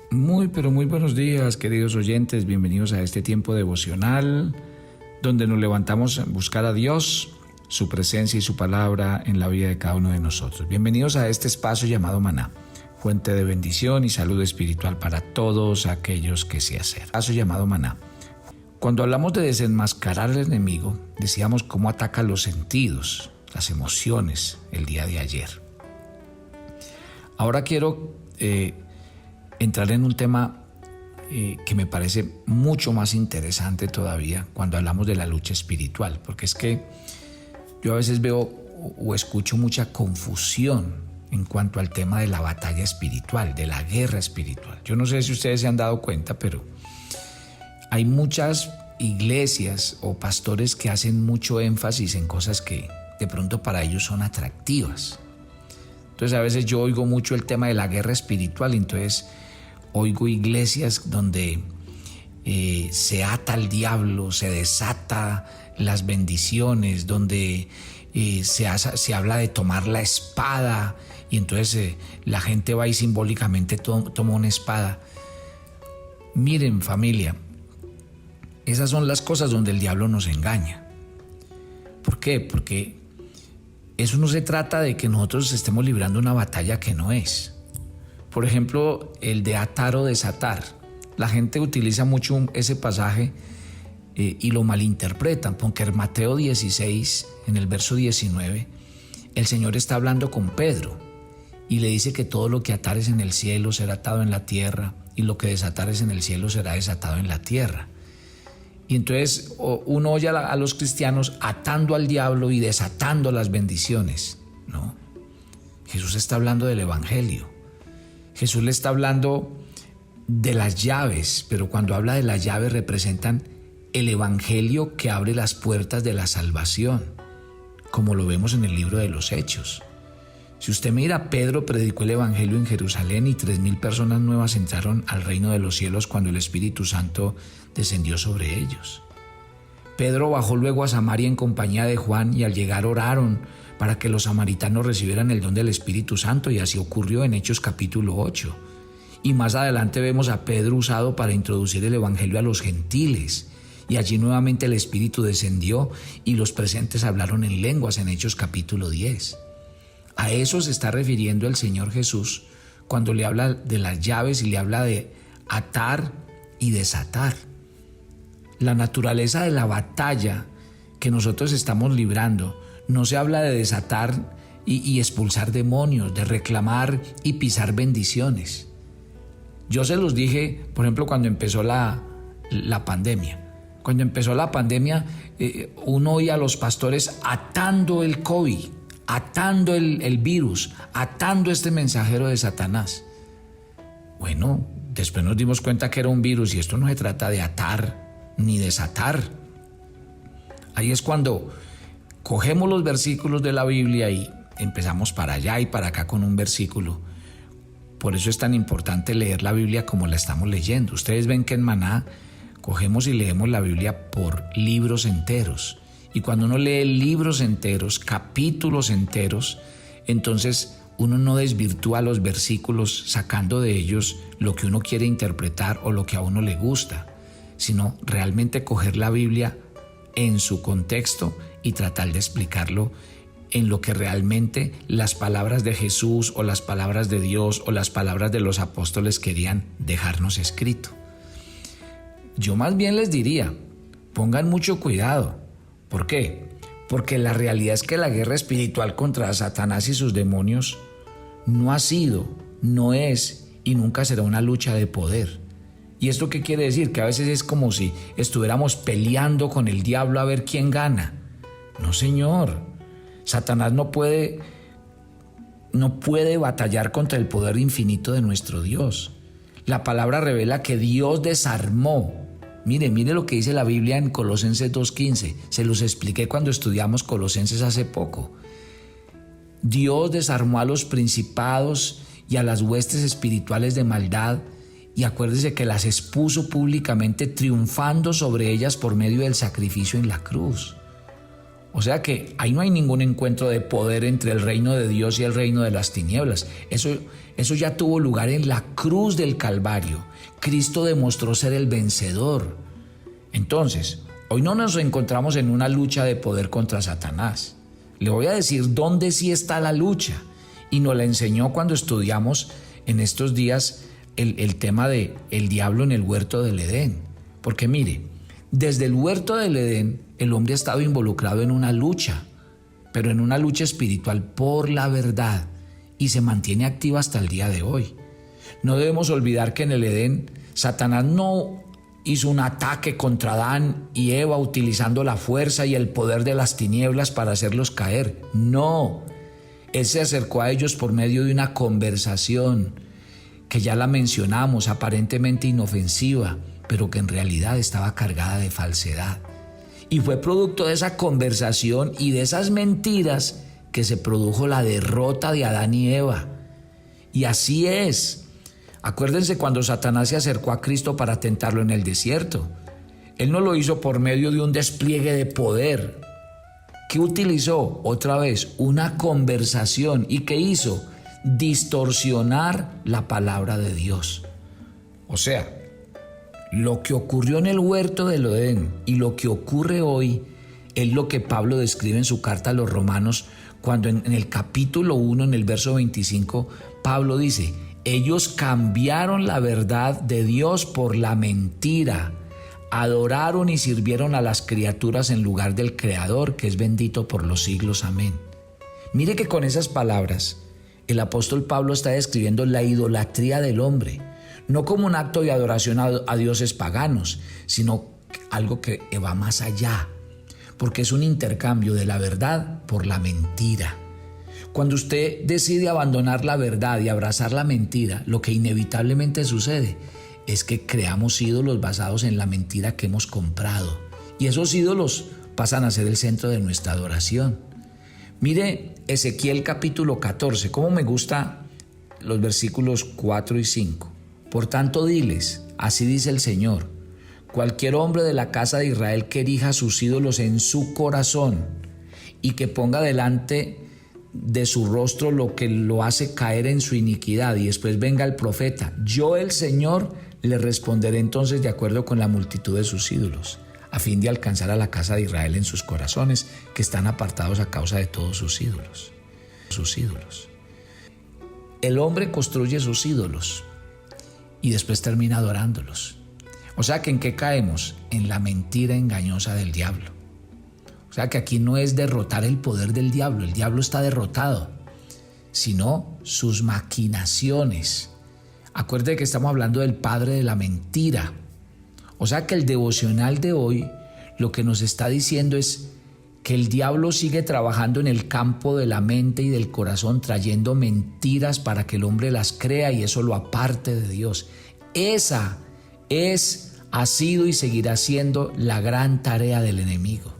Muy, pero muy buenos días, queridos oyentes. Bienvenidos a este tiempo devocional, donde nos levantamos a buscar a Dios, su presencia y su palabra en la vida de cada uno de nosotros. Bienvenidos a este espacio llamado Maná, fuente de bendición y salud espiritual para todos aquellos que se acercan. Espacio llamado Maná. Cuando hablamos de desenmascarar al enemigo, decíamos cómo ataca los sentidos, las emociones, el día de ayer. Ahora quiero entrar en un tema que me parece mucho más interesante todavía cuando hablamos de la lucha espiritual, porque es que yo a veces veo o escucho mucha confusión en cuanto al tema de la batalla espiritual, de la guerra espiritual. Yo no sé si ustedes se han dado cuenta, pero hay muchas iglesias o pastores que hacen mucho énfasis en cosas que de pronto para ellos son atractivas. Entonces a veces yo oigo mucho el tema de la guerra espiritual, entonces oigo iglesias donde se ata al diablo, se desata las bendiciones, donde se habla de tomar la espada y entonces la gente va y simbólicamente toma una espada. Miren, familia, esas son las cosas donde el diablo nos engaña. ¿Por qué? Porque eso no se trata de que nosotros estemos librando una batalla que no es. Por ejemplo, el de atar o desatar. La gente utiliza mucho ese pasaje y lo malinterpretan, porque en Mateo 16, en el verso 19, el Señor está hablando con Pedro y le dice que todo lo que atares en el cielo será atado en la tierra y lo que desatares en el cielo será desatado en la tierra. Y entonces uno oye a los cristianos atando al diablo y desatando las bendiciones. No, Jesús está hablando del evangelio. Jesús le está hablando de las llaves, pero cuando habla de las llaves representan el evangelio que abre las puertas de la salvación, como lo vemos en el libro de los Hechos. Si usted mira, Pedro predicó el evangelio en Jerusalén y 3,000 personas nuevas entraron al reino de los cielos cuando el Espíritu Santo descendió sobre ellos. Pedro bajó luego a Samaria en compañía de Juan y al llegar oraron para que los samaritanos recibieran el don del Espíritu Santo, y así ocurrió en Hechos capítulo 8. Y más adelante vemos a Pedro usado para introducir el evangelio a los gentiles, y allí nuevamente el Espíritu descendió y los presentes hablaron en lenguas en Hechos capítulo 10. A eso se está refiriendo el Señor Jesús cuando le habla de las llaves y le habla de atar y desatar. La naturaleza de la batalla que nosotros estamos librando no se habla de desatar y expulsar demonios, de reclamar y pisar bendiciones. Yo se los dije, por ejemplo, cuando empezó la pandemia. Cuando empezó la pandemia, uno oía a los pastores atando el COVID, atando el virus, atando este mensajero de Satanás. Bueno, después nos dimos cuenta que era un virus y esto no se trata de atar ni desatar. Ahí es cuando cogemos los versículos de la Biblia y empezamos para allá y para acá con un versículo. Por eso es tan importante leer la Biblia como la estamos leyendo. Ustedes ven que en Maná cogemos y leemos la Biblia por libros enteros. Y cuando uno lee libros enteros, capítulos enteros, entonces uno no desvirtúa los versículos sacando de ellos lo que uno quiere interpretar o lo que a uno le gusta, sino realmente coger la Biblia en su contexto y tratar de explicarlo en lo que realmente las palabras de Jesús o las palabras de Dios o las palabras de los apóstoles querían dejarnos escrito. Yo más bien les diría, pongan mucho cuidado. ¿Por qué? Porque la realidad es que la guerra espiritual contra Satanás y sus demonios no ha sido, no es y nunca será una lucha de poder. ¿Y esto qué quiere decir? Que a veces es como si estuviéramos peleando con el diablo a ver quién gana. No, señor. Satanás no puede batallar contra el poder infinito de nuestro Dios. La palabra revela que Dios desarmó. Mire lo que dice la Biblia en Colosenses 2:15. Se los expliqué cuando estudiamos Colosenses hace poco. Dios desarmó a los principados y a las huestes espirituales de maldad, y acuérdese que las expuso públicamente, triunfando sobre ellas por medio del sacrificio en la cruz. O sea que ahí no hay ningún encuentro de poder entre el reino de Dios y el reino de las tinieblas. Eso ya tuvo lugar en la cruz del Calvario. Cristo demostró ser el vencedor. Entonces, hoy no nos encontramos en una lucha de poder contra Satanás. Le voy a decir dónde sí está la lucha. Y nos la enseñó cuando estudiamos en estos días el tema de el diablo en el huerto del Edén. Porque mire, desde el huerto del Edén, el hombre ha estado involucrado en una lucha, pero en una lucha espiritual por la verdad, y se mantiene activa hasta el día de hoy. No debemos olvidar que en el Edén, Satanás no hizo un ataque contra Adán y Eva utilizando la fuerza y el poder de las tinieblas para hacerlos caer. No, él se acercó a ellos por medio de una conversación que ya la mencionamos, aparentemente inofensiva, pero que en realidad estaba cargada de falsedad. Y fue producto de esa conversación y de esas mentiras que se produjo la derrota de Adán y Eva. Y así es. Acuérdense cuando Satanás se acercó a Cristo para tentarlo en el desierto. Él no lo hizo por medio de un despliegue de poder. ¿Qué utilizó? Otra vez, una conversación. ¿Y qué hizo? Distorsionar la palabra de Dios. O sea, lo que ocurrió en el huerto del Edén y lo que ocurre hoy es lo que Pablo describe en su carta a los Romanos, cuando en el capítulo 1, en el verso 25, Pablo dice: ellos cambiaron la verdad de Dios por la mentira, adoraron y sirvieron a las criaturas en lugar del Creador, que es bendito por los siglos. Amén. Mire que con esas palabras el apóstol Pablo está describiendo la idolatría del hombre, no como un acto de adoración a dioses paganos, sino algo que va más allá, porque es un intercambio de la verdad por la mentira. Cuando usted decide abandonar la verdad y abrazar la mentira, lo que inevitablemente sucede es que creamos ídolos basados en la mentira que hemos comprado, y esos ídolos pasan a ser el centro de nuestra adoración. Mire Ezequiel capítulo 14, cómo me gusta los versículos 4 y 5. Por tanto diles, así dice el Señor: cualquier hombre de la casa de Israel que erija sus ídolos en su corazón y que ponga delante de su rostro lo que lo hace caer en su iniquidad, y después venga el profeta, yo el Señor le responderé entonces de acuerdo con la multitud de sus ídolos, a fin de alcanzar a la casa de Israel en sus corazones, que están apartados a causa de todos sus ídolos. El hombre construye sus ídolos y después termina adorándolos. O sea que ¿en qué caemos? En la mentira engañosa del diablo. O sea que aquí no es derrotar el poder del diablo, el diablo está derrotado, sino sus maquinaciones. Acuérdate que estamos hablando del padre de la mentira. O sea que el devocional de hoy lo que nos está diciendo es que el diablo sigue trabajando en el campo de la mente y del corazón, trayendo mentiras para que el hombre las crea y eso lo aparte de Dios. Esa ha sido y seguirá siendo la gran tarea del enemigo.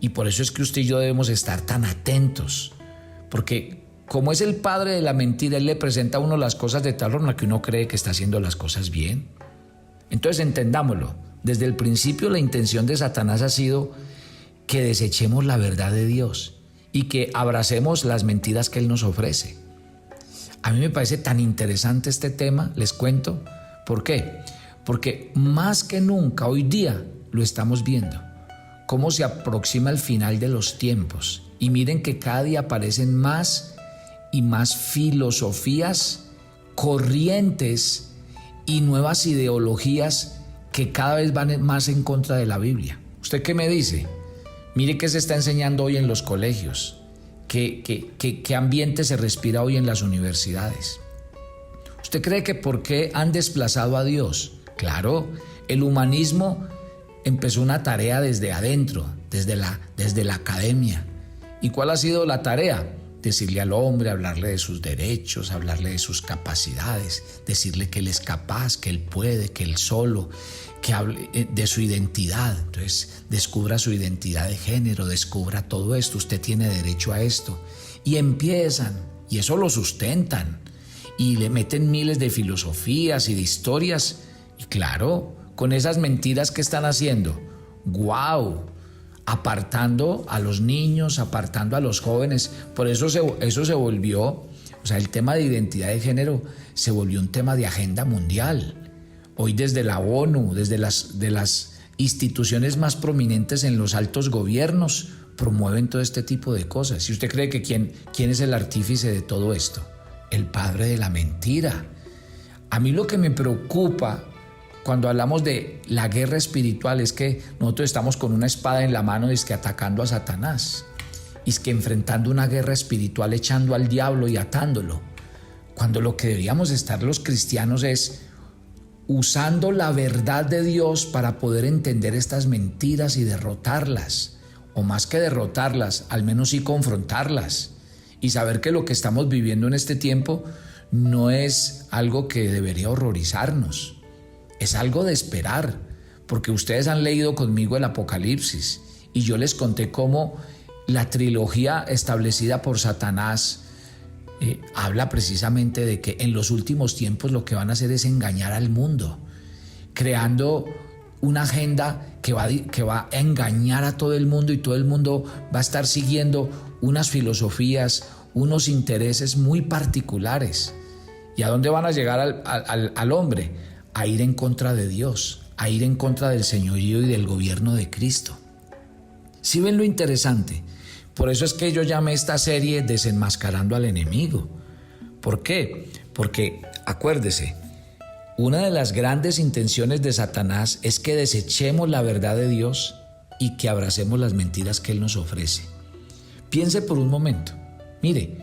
Y por eso es que usted y yo debemos estar tan atentos, porque como es el padre de la mentira, él le presenta a uno las cosas de tal forma que uno cree que está haciendo las cosas bien. Entonces entendámoslo, desde el principio la intención de Satanás ha sido que desechemos la verdad de Dios y que abracemos las mentiras que Él nos ofrece. A mí me parece tan interesante este tema, les cuento. ¿Por qué? Porque más que nunca hoy día lo estamos viendo, cómo se aproxima el final de los tiempos. Y miren que cada día aparecen más y más filosofías, corrientes y nuevas ideologías que cada vez van más en contra de la Biblia. ¿Usted qué me dice? Mire qué se está enseñando hoy en los colegios, qué ambiente se respira hoy en las universidades. ¿Usted cree que por qué han desplazado a Dios? Claro, el humanismo empezó una tarea desde adentro, desde la academia. ¿Y cuál ha sido la tarea? Decirle al hombre, hablarle de sus derechos, hablarle de sus capacidades, decirle que él es capaz, que él puede, que él solo, que hable de su identidad. Entonces, descubra su identidad de género, descubra todo esto, usted tiene derecho a esto. Y empiezan, y eso lo sustentan, y le meten miles de filosofías y de historias. Y claro, con esas mentiras que están haciendo, ¡guau! apartando a los niños, apartando a los jóvenes. Por eso eso se volvió, o sea, el tema de identidad de género se volvió un tema de agenda mundial. Hoy desde la ONU, desde las instituciones más prominentes en los altos gobiernos, promueven todo este tipo de cosas. Si usted cree que quién es el artífice de todo esto, el padre de la mentira. A mí lo que me preocupa cuando hablamos de la guerra espiritual es que nosotros estamos con una espada en la mano, es que atacando a Satanás, es que enfrentando una guerra espiritual, echando al diablo y atándolo, cuando lo que deberíamos estar los cristianos es usando la verdad de Dios para poder entender estas mentiras y derrotarlas, o más que derrotarlas, al menos sí confrontarlas, y saber que lo que estamos viviendo en este tiempo no es algo que debería horrorizarnos, es algo de esperar, porque ustedes han leído conmigo el Apocalipsis y yo les conté cómo la trilogía establecida por Satanás habla precisamente de que en los últimos tiempos lo que van a hacer es engañar al mundo, creando una agenda que va a engañar a todo el mundo, y todo el mundo va a estar siguiendo unas filosofías, unos intereses muy particulares. ¿Y a dónde van a llegar al hombre? A ir en contra de Dios, a ir en contra del señorío y del gobierno de Cristo. ¿Sí ven lo interesante? Por eso es que yo llamé esta serie Desenmascarando al Enemigo. ¿Por qué? Porque, acuérdese, una de las grandes intenciones de Satanás es que desechemos la verdad de Dios y que abracemos las mentiras que Él nos ofrece. Piense por un momento. Mire,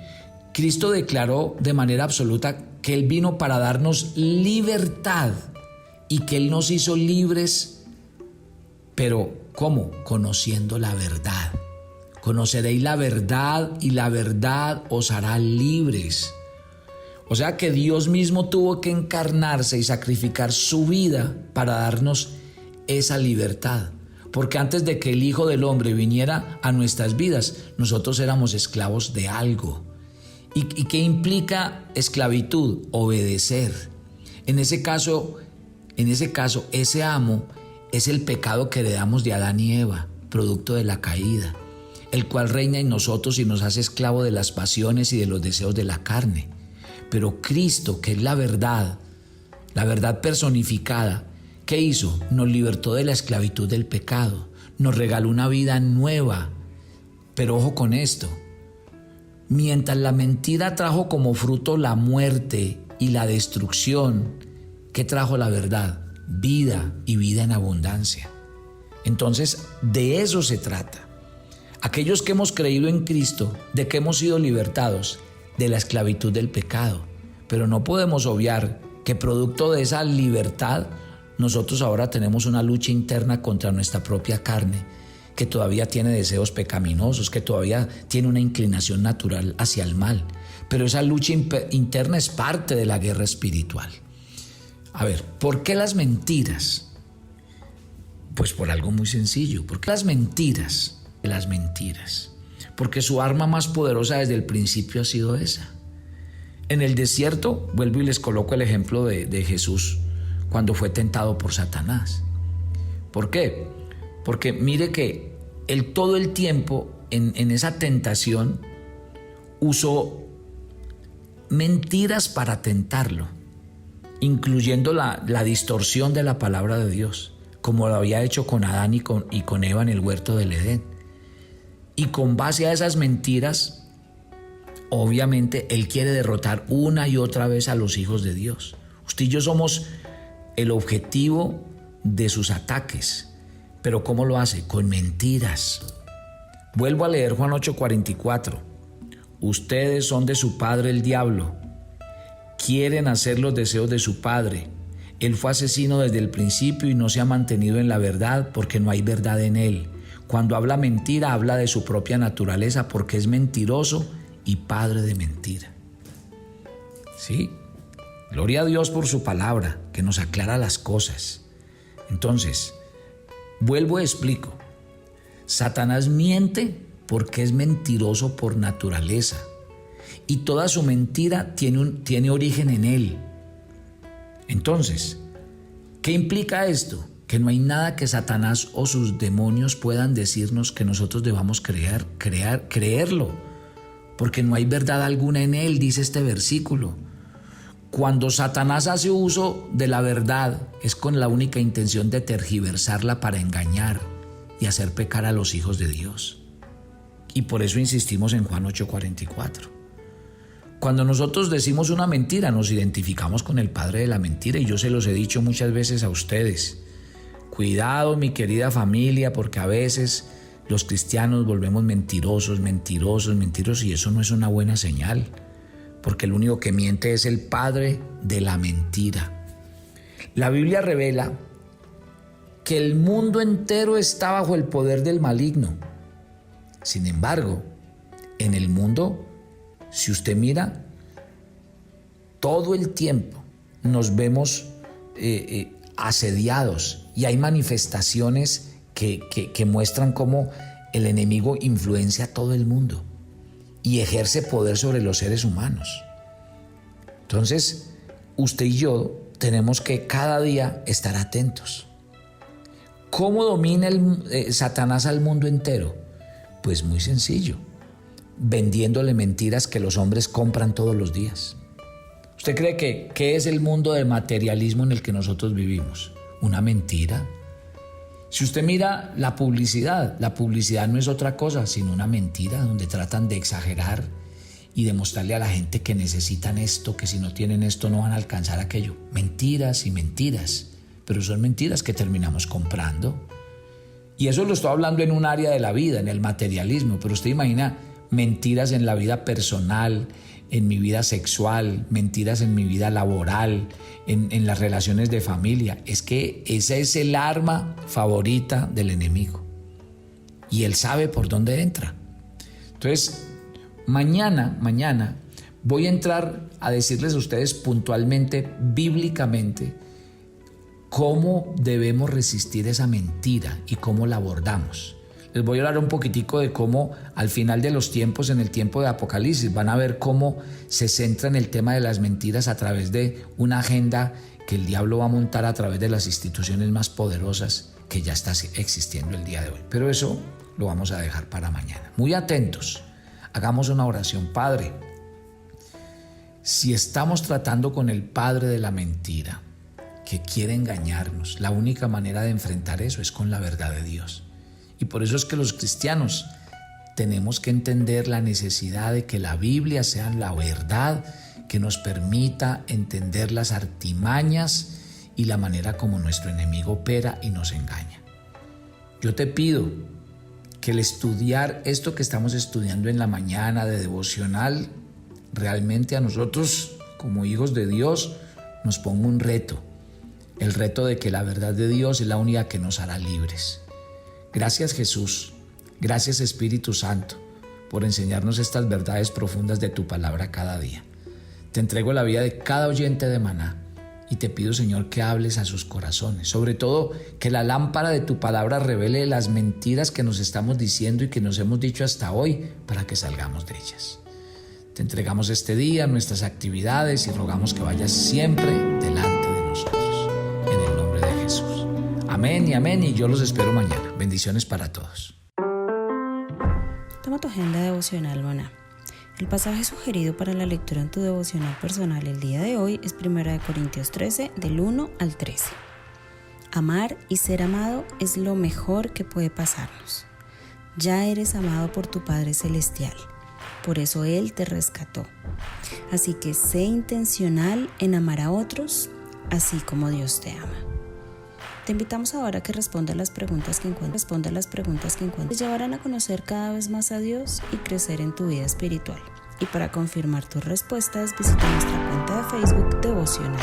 Cristo declaró de manera absoluta que Él vino para darnos libertad y que Él nos hizo libres. Pero, ¿cómo? Conociendo la verdad. Conoceréis la verdad y la verdad os hará libres. O sea que Dios mismo tuvo que encarnarse y sacrificar su vida para darnos esa libertad. Porque antes de que el Hijo del Hombre viniera a nuestras vidas, nosotros éramos esclavos de algo. ¿Y qué implica esclavitud? Obedecer. En ese caso, ese amo es el pecado que heredamos de Adán y Eva, producto de la caída, el cual reina en nosotros y nos hace esclavo de las pasiones y de los deseos de la carne. Pero Cristo, que es la verdad personificada, ¿qué hizo? Nos libertó de la esclavitud del pecado, nos regaló una vida nueva. Pero ojo con esto, mientras la mentira trajo como fruto la muerte y la destrucción, ¿qué trajo la verdad? Vida, y vida en abundancia. Entonces, de eso se trata. Aquellos que hemos creído en Cristo, ¿de qué hemos sido libertados? De la esclavitud del pecado. Pero no podemos obviar que producto de esa libertad, nosotros ahora tenemos una lucha interna contra nuestra propia carne, que todavía tiene deseos pecaminosos, que todavía tiene una inclinación natural hacia el mal. Pero esa lucha interna es parte de la guerra espiritual. A ver, ¿por qué las mentiras? Pues por algo muy sencillo. ¿Por qué las mentiras? Las mentiras. Porque su arma más poderosa desde el principio ha sido esa. En el desierto, vuelvo y les coloco el ejemplo de Jesús cuando fue tentado por Satanás. ¿Por qué? Porque mire que él todo el tiempo en esa tentación usó mentiras para tentarlo, incluyendo la distorsión de la palabra de Dios, como lo había hecho con Adán y con Eva en el huerto del Edén. Y con base a esas mentiras, obviamente Él quiere derrotar una y otra vez a los hijos de Dios. Usted y yo somos el objetivo de sus ataques. ¿Pero cómo lo hace? Con mentiras. Vuelvo a leer Juan 8:44. Ustedes son de su padre el diablo. Quieren hacer los deseos de su padre. Él fue asesino desde el principio y no se ha mantenido en la verdad porque no hay verdad en él. Cuando habla mentira, habla de su propia naturaleza porque es mentiroso y padre de mentira. Sí, gloria a Dios por su palabra, que nos aclara las cosas. Entonces, vuelvo y explico. Satanás miente porque es mentiroso por naturaleza y toda su mentira tiene origen en él. Entonces, ¿qué implica esto? que no hay nada que Satanás o sus demonios puedan decirnos que nosotros debamos creerlo, porque no hay verdad alguna en él, dice este versículo. Cuando Satanás hace uso de la verdad, es con la única intención de tergiversarla para engañar y hacer pecar a los hijos de Dios. Y por eso insistimos en Juan 8:44. Cuando nosotros decimos una mentira, nos identificamos con el padre de la mentira, y yo se los he dicho muchas veces a ustedes. Cuidado, mi querida familia, porque a veces los cristianos volvemos mentirosos, y eso no es una buena señal, porque el único que miente es el padre de la mentira. La Biblia revela que el mundo entero está bajo el poder del maligno. Sin embargo, en el mundo, si usted mira, todo el tiempo nos vemos asediados, y hay manifestaciones que muestran cómo el enemigo influencia a todo el mundo y ejerce poder sobre los seres humanos. Entonces, usted y yo tenemos que cada día estar atentos. ¿Cómo domina Satanás al mundo entero? Pues muy sencillo, vendiéndole mentiras que los hombres compran todos los días. ¿Usted cree que es el mundo de materialismo en el que nosotros vivimos? ¿Una mentira? Si usted mira la publicidad no es otra cosa sino una mentira donde tratan de exagerar y demostrarle a la gente que necesitan esto, que si no tienen esto no van a alcanzar aquello. Mentiras y mentiras, pero son mentiras que terminamos comprando. Y eso lo estoy hablando en un área de la vida, en el materialismo, pero usted imagina mentiras en la vida personal, en mi vida sexual, mentiras en mi vida laboral, en las relaciones de familia. Es que esa es el arma favorita del enemigo, y él sabe por dónde entra. Entonces, mañana voy a entrar a decirles a ustedes puntualmente, bíblicamente, cómo debemos resistir esa mentira y cómo la abordamos. Les voy a hablar un poquitico de cómo al final de los tiempos, en el tiempo de Apocalipsis, van a ver cómo se centra en el tema de las mentiras a través de una agenda que el diablo va a montar a través de las instituciones más poderosas que ya está existiendo el día de hoy. Pero eso lo vamos a dejar para mañana. Muy atentos, hagamos una oración. Padre, si estamos tratando con el padre de la mentira, que quiere engañarnos, la única manera de enfrentar eso es con la verdad de Dios. Y por eso es que los cristianos tenemos que entender la necesidad de que la Biblia sea la verdad que nos permita entender las artimañas y la manera como nuestro enemigo opera y nos engaña. Yo te pido que el estudiar esto que estamos estudiando en la mañana de devocional, realmente a nosotros como hijos de Dios nos ponga un reto. El reto de que la verdad de Dios es la única que nos hará libres. Gracias, Jesús, gracias, Espíritu Santo, por enseñarnos estas verdades profundas de tu palabra cada día. Te entrego la vida de cada oyente de Maná y te pido, Señor, que hables a sus corazones. Sobre todo, que la lámpara de tu palabra revele las mentiras que nos estamos diciendo y que nos hemos dicho hasta hoy para que salgamos de ellas. Te entregamos este día, nuestras actividades, y rogamos que vayas siempre delante de nosotros. En el nombre de Jesús. Amén y amén, y yo los espero mañana. Bendiciones para todos. Toma tu agenda devocional Maná. El pasaje sugerido para la lectura en tu devocional personal el día de hoy es 1 Corintios 13, del 1 al 13. Amar y ser amado es lo mejor que puede pasarnos. Ya eres amado por tu Padre Celestial, por eso Él te rescató. Así que sé intencional en amar a otros, así como Dios te ama. Te invitamos ahora a que respondas las preguntas que encuentres. Te llevarán a conocer cada vez más a Dios y crecer en tu vida espiritual. Y para confirmar tus respuestas, visita nuestra cuenta de Facebook Devocional.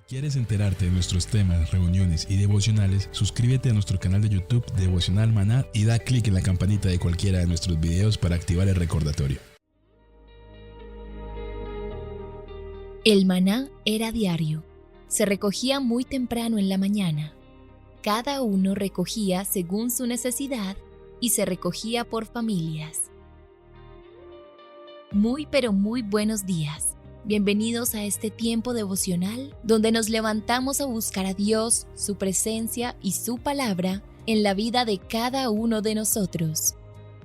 ¿Quieres enterarte de nuestros temas, reuniones y devocionales? Suscríbete a nuestro canal de YouTube Devocional Maná y da clic en la campanita de cualquiera de nuestros videos para activar el recordatorio. El maná era diario. Se recogía muy temprano en la mañana. Cada uno recogía según su necesidad y se recogía por familias. Muy pero muy buenos días. Bienvenidos a este tiempo devocional donde nos levantamos a buscar a Dios, su presencia y su palabra en la vida de cada uno de nosotros.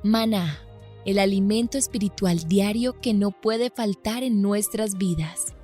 Maná, el alimento espiritual diario que no puede faltar en nuestras vidas.